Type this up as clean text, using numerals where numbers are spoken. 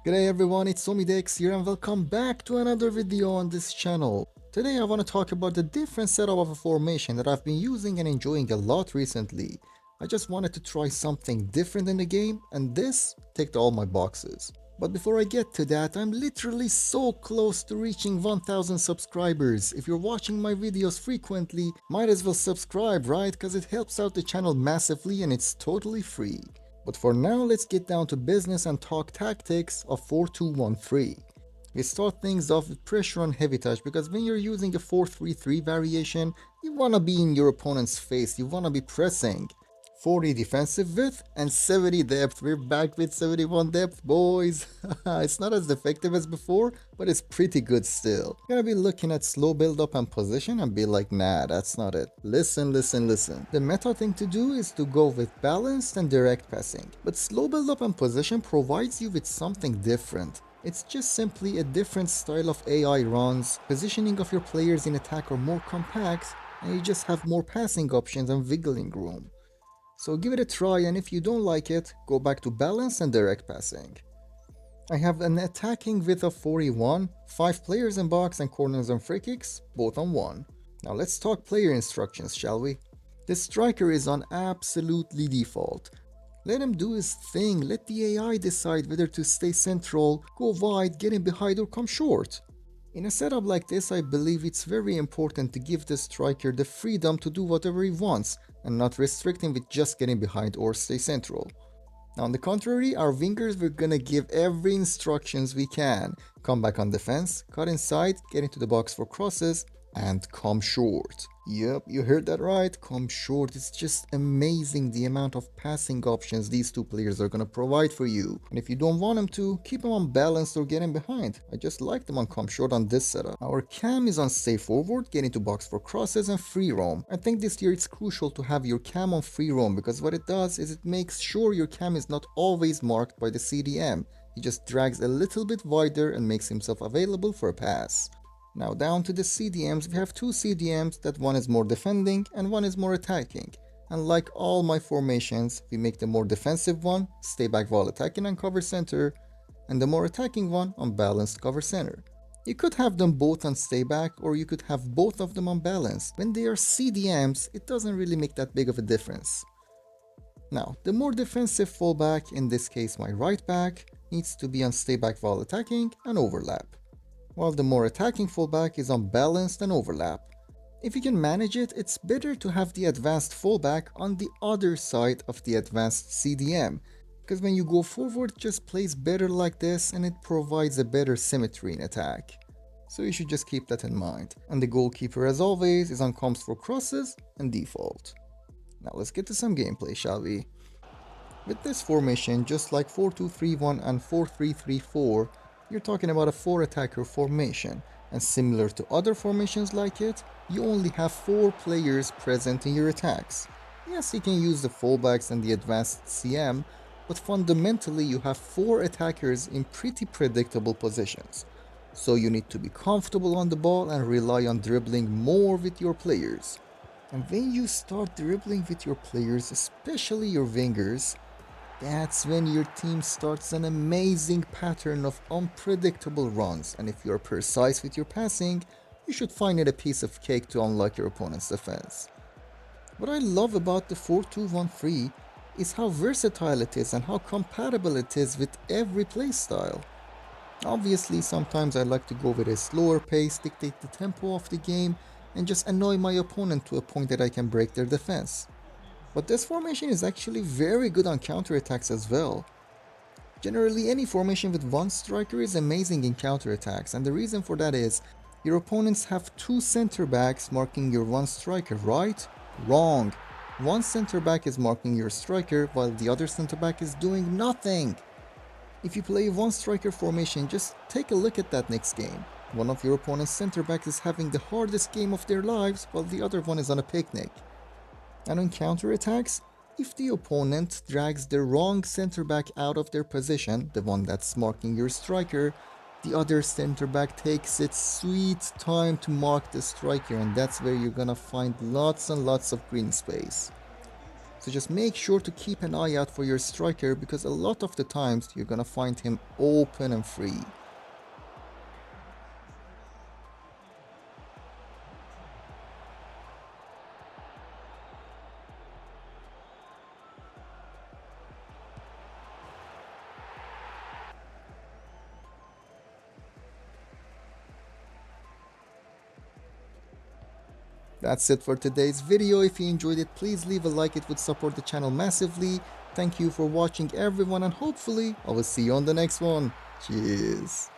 G'day everyone, it's Omidex here and welcome back to another video on this channel. Today I want to talk about the different setup of a formation that I've been using and enjoying a lot recently. I just wanted to try something different in the game and this ticked all my boxes. But before I get to that, I'm literally so close to reaching 1000 subscribers. If you're watching my videos frequently, might as well subscribe, right? Cause it helps out the channel massively and it's totally free. But for now, let's get down to business and talk tactics of 4-2-1-3. We start things off with pressure on heavy touch because when you're using a 4-3-3 variation, you wanna be in your opponent's face, you wanna be pressing. 40 defensive width and 70 depth. We're back with 71 depth, boys. It's not as effective as before, but it's pretty good still. You're gonna be looking at slow build up and position and be like, nah, that's not it. Listen. The meta thing to do is to go with balanced and direct passing. But slow build up and position provides you with something different. It's just simply a different style of AI runs, positioning of your players in attack are more compact, and you just have more passing options and wiggling room. So give it a try, and if you don't like it, go back to balance and direct passing. I have an attacking width of 41, 5 players in box and corners and free kicks, both on 1. Now let's talk player instructions, shall we? The striker is on absolutely default. Let him do his thing, let the AI decide whether to stay central, go wide, get in behind or come short. In a setup like this, I believe it's very important to give the striker the freedom to do whatever he wants and not restrict him with just getting behind or stay central. Now on the contrary, our wingers, we're gonna give every instructions we can. Come back on defense, cut inside, get into the box for crosses, and come short. Yep, you heard that right, come short. It's just amazing the amount of passing options these two players are gonna provide for you. And if you don't want them to, keep them on balance or get in behind. I just like them on come short on this setup. Our cam is on stay forward, get into box for crosses and free roam. I think this year it's crucial to have your cam on free roam because what it does is it makes sure your cam is not always marked by the CDM. He just drags a little bit wider and makes himself available for a pass. Now down to the CDMs, we have two CDMs that one is more defending and one is more attacking. And like all my formations, we make the more defensive one stay back while attacking and cover center, and the more attacking one on balanced cover center. You could have them both on stay back or you could have both of them on balance. When they are CDMs, it doesn't really make that big of a difference. Now, the more defensive fullback, in this case my right back, needs to be on stay back while attacking and overlap, while the more attacking fullback is on balanced and overlap. If you can manage it, it's better to have the advanced fullback on the other side of the advanced CDM, because when you go forward it just plays better like this and it provides a better symmetry in attack. So you should just keep that in mind. And the goalkeeper, as always, is on comms for crosses and default. Now let's get to some gameplay, shall we? With this formation, just like 4-2-3-1 and 4-3-3-4, you're talking about a 4-attacker formation, and similar to other formations like it, you only have 4 players present in your attacks. Yes, you can use the fullbacks and the advanced CM, but fundamentally you have 4 attackers in pretty predictable positions. So you need to be comfortable on the ball and rely on dribbling more with your players. And when you start dribbling with your players, especially your wingers, that's when your team starts an amazing pattern of unpredictable runs, and if you're precise with your passing, you should find it a piece of cake to unlock your opponent's defense. What I love about the 4-2-1-3 is how versatile it is and how compatible it is with every playstyle. Obviously, sometimes I like to go with a slower pace, dictate the tempo of the game, and just annoy my opponent to a point that I can break their defense. But this formation is actually very good on counterattacks as well. Generally, any formation with one striker is amazing in counterattacks, and the reason for that is your opponents have 2 center backs marking your one striker, right? Wrong. One center back is marking your striker while the other center back is doing nothing. If you play one striker formation, just take a look at that next game. One of your opponent's center backs is having the hardest game of their lives while the other one is on a picnic. And on counterattacks, if the opponent drags the wrong center back out of their position, the one that's marking your striker, the other center back takes its sweet time to mark the striker, and that's where you're gonna find lots and lots of green space. So just make sure to keep an eye out for your striker because a lot of the times you're gonna find him open and free. That's it for today's video. If you enjoyed it, please leave a like. It would support the channel massively. Thank you for watching everyone, and hopefully I will see you on the next one. Cheers.